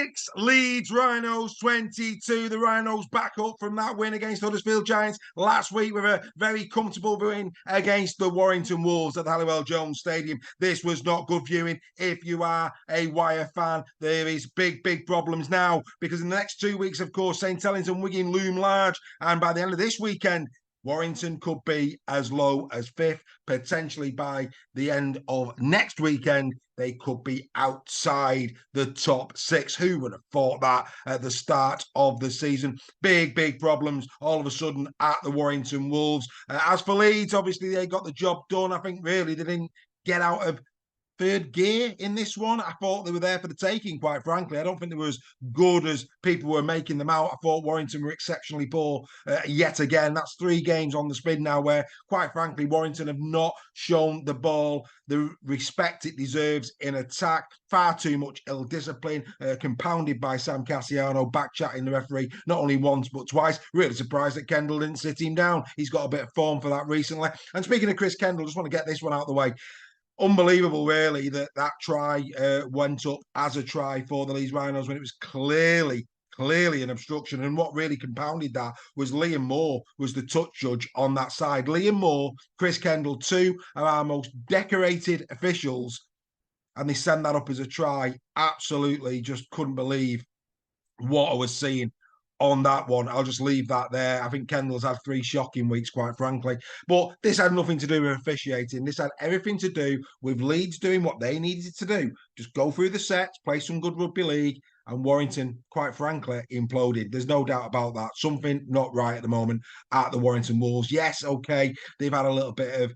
6, Leeds Rhinos 22. The Rhinos back up from that win against Huddersfield Giants last week with a very comfortable win against the Warrington Wolves at the Halliwell Jones Stadium. This was not good viewing if you are a Wire fan. There is big problems now because in the next 2 weeks, of course, St Helens and Wigan loom large. And by the end of this weekend, Warrington could be as low as 5th. Potentially by the end of next weekend, they could be outside the top 6. Who would have thought that at the start of the season? Big problems all of a sudden at the Warrington Wolves. As for Leeds, obviously they got the job done. I think really they didn't get out of third gear in this one. I thought they were there for the taking, quite frankly. I don't think they were as good as people were making them out. I thought Warrington were exceptionally poor yet again. That's 3 games on the spin now where, quite frankly, Warrington have not shown the ball the respect it deserves in attack. Far too much ill discipline, compounded by Sam Cassiano back-chatting the referee not only once but twice. Really surprised that Kendall didn't sit him down. He's got a bit of form for that recently. And speaking of Chris Kendall, just want to get this one out of the way. Unbelievable, really, that try went up as a try for the Leeds Rhinos when it was clearly an obstruction. And what really compounded that was Liam Moore was the touch judge on that side. Liam Moore, Chris Kendall, 2 of our most decorated officials, and they send that up as a try. Absolutely just couldn't believe what I was seeing on that one. I'll just leave that there. I think Kendall's had 3 shocking weeks, quite frankly. But this had nothing to do with officiating. This had everything to do with Leeds doing what they needed to do. Just go through the sets, play some good rugby league, and Warrington, quite frankly, imploded. There's no doubt about that. Something not right at the moment at the Warrington Wolves. Yes, okay, they've had a little bit of,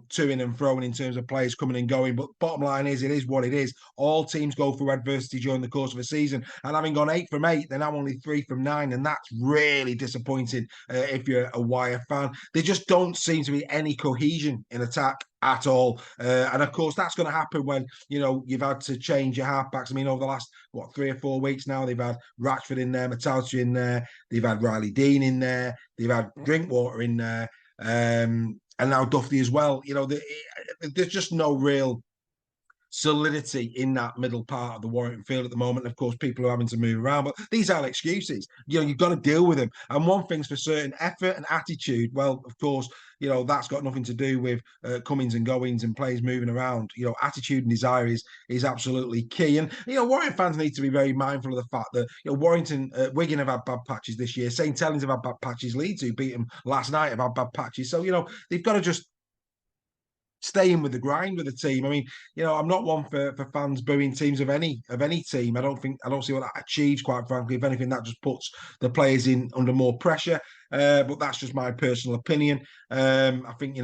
to-ing and throwing in terms of players coming and going, but bottom line is, it is what it is. All teams go through adversity during the course of a season, and having gone 8 from 8, they're now only 3 from 9, and that's really disappointing if you're a Wire fan. There just don't seem to be any cohesion in attack at all. And of course, that's going to happen when, you've had to change your halfbacks. I mean, over the last, 3 or 4 weeks now, they've had Ratchford in there, Matauti in there, they've had Riley Dean in there, they've had Drinkwater in there, and now Duffy as well. There's just no real solidity in that middle part of the Warrington field at the moment. And of course, people are having to move around, but these are excuses. You've got to deal with them. And one thing's for certain, effort and attitude, well, of course, that's got nothing to do with comings and goings and players moving around. Attitude and desire is absolutely key. And, Warrington fans need to be very mindful of the fact that, Warrington, Wigan have had bad patches this year. St Helens have had bad patches. Leeds, who beat them last night, have had bad patches. So, they've got to just staying with the grind with the team. I mean, I'm not one for fans booing teams of any team. I don't see what that achieves, quite frankly. If anything, that just puts the players in under more pressure. But that's just my personal opinion. I think,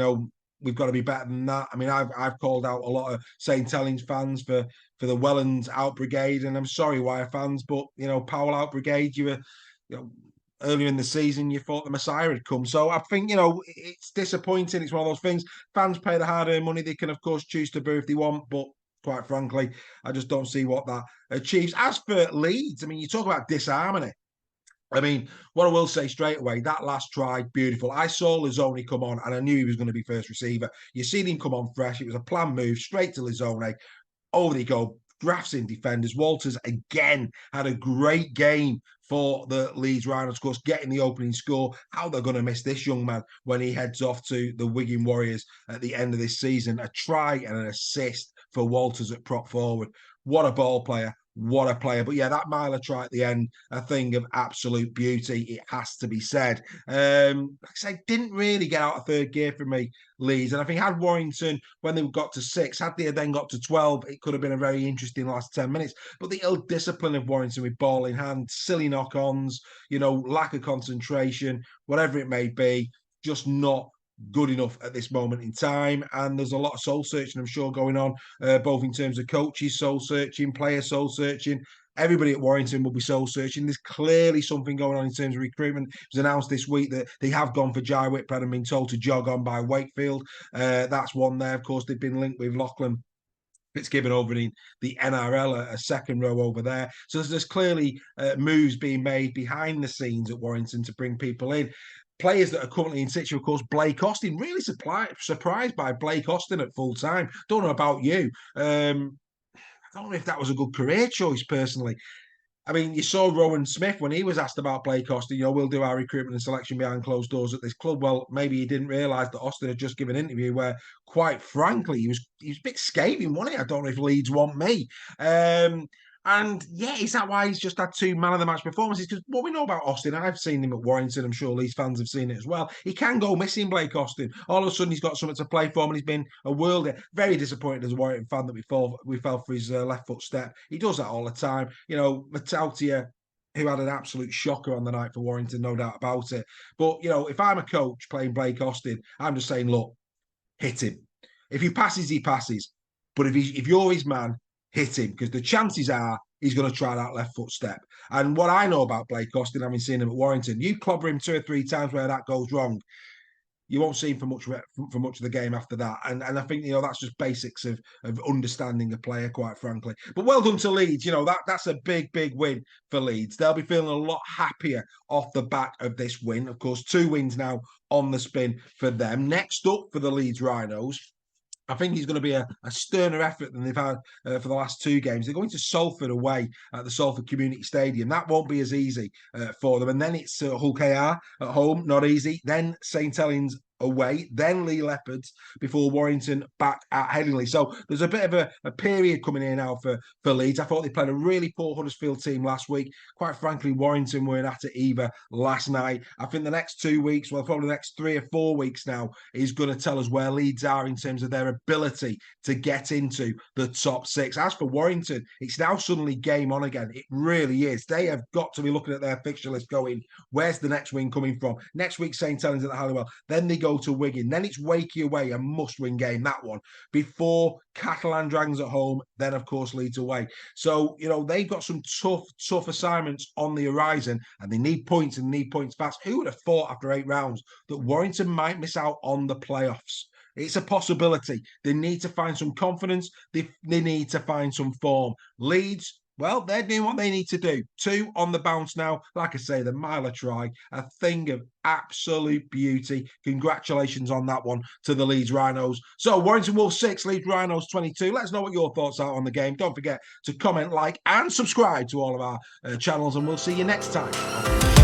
we've got to be better than that. I mean, I've called out a lot of St Helens fans for the Welland out brigade, and I'm sorry, Wire fans, but Powell out brigade, you were, earlier in the season, you thought the Messiah had come. So I think, it's disappointing. It's one of those things. Fans pay the hard-earned money. They can, of course, choose to boo if they want, but quite frankly, I just don't see what that achieves. As for Leeds, I mean, you talk about disharmony. I mean, what I will say straight away, that last try, beautiful. I saw Lizzoni come on, and I knew he was going to be first receiver. You seen him come on fresh. It was a planned move, straight to Lizzoni. Over they go. Drafts in defenders. Walters again had a great game for the Leeds Rhinos, of course, getting the opening score. How they're going to miss this young man when he heads off to the Wigan Warriors at the end of this season. A try and an assist for Walters at prop forward. What a ball player. What a player. But yeah, that miler try at the end, a thing of absolute beauty, it has to be said. Like I say, didn't really get out of third gear for me, Leeds. And I think had Warrington, when they got to 6, had they then got to 12, it could have been a very interesting last 10 minutes. But the ill discipline of Warrington with ball in hand, silly knock-ons, lack of concentration, whatever it may be, just not good enough at this moment in time. And there's a lot of soul searching, I'm sure, going on, both in terms of coaches soul searching, players soul searching. Everybody at Warrington will be soul searching. There's clearly something going on in terms of recruitment. It was announced this week that they have gone for Jai Whitbread and been told to jog on by Wakefield. That's one there. Of course, they've been linked with Lachlan Fitzgibbon over in the NRL, a second row over there. So there's clearly moves being made behind the scenes at Warrington to bring people in. Players that are currently in situ, of course, Blake Austin, really surprised by Blake Austin at full time. Don't know about you. I don't know if that was a good career choice, personally. I mean, you saw Rowan Smith when he was asked about Blake Austin, we'll do our recruitment and selection behind closed doors at this club. Well, maybe he didn't realise that Austin had just given an interview where, quite frankly, he was a bit scathing, wasn't he? I don't know if Leeds want me. And yeah, is that why he's just had 2 man of the match performances? Because what we know about Austin, I've seen him at Warrington. I'm sure Leeds fans have seen it as well. He can go missing, Blake Austin. All of a sudden, he's got something to play for, and he's been a worldie. Very disappointed as a Warrington fan that we fell for his left foot step. He does that all the time. Matautia, who had an absolute shocker on the night for Warrington, no doubt about it. But if I'm a coach playing Blake Austin, I'm just saying, look, hit him. If he passes, he passes. But if you're his man, hit him, because the chances are he's going to try that left foot step. And what I know about Blake Austin, having seen him at Warrington, you clobber him 2 or 3 times where that goes wrong, you won't see him for much of the game after that. And I think that's just basics of understanding a player, quite frankly. But well done to Leeds. That's a big win for Leeds. They'll be feeling a lot happier off the back of this win. Of course, 2 wins now on the spin for them. Next up for the Leeds Rhinos, I think he's going to be a sterner effort than they've had for the last 2 games. They're going to Salford away at the Salford Community Stadium. That won't be as easy for them. And then it's Hull KR at home, not easy. Then St Helens away, then Lee Leopards before Warrington back at Headingley. So there's a bit of a period coming in now for Leeds. I thought they played a really poor Huddersfield team last week. Quite frankly, Warrington weren't at it either last night. I think the next 2 weeks, well, probably the next 3 or 4 weeks now, is going to tell us where Leeds are in terms of their ability to get into the top 6. As for Warrington, it's now suddenly game on again. It really is. They have got to be looking at their fixture list going, where's the next win coming from? Next week, St Helens at the Halliwell. Then they go to Wigan. Then it's Wakey away, a must-win game, that one, before Catalan Dragons at home, then, of course, Leeds away. So, they've got some tough assignments on the horizon, and they need points and need points fast. Who would have thought after 8 rounds that Warrington might miss out on the playoffs? It's a possibility. They need to find some confidence. They need to find some form. Leeds, well, they're doing what they need to do. 2 on the bounce now. Like I say, the mile a try, a thing of absolute beauty. Congratulations on that one to the Leeds Rhinos. So, Warrington Wolves 6, Leeds Rhinos 22. Let us know what your thoughts are on the game. Don't forget to comment, like, and subscribe to all of our channels, and we'll see you next time.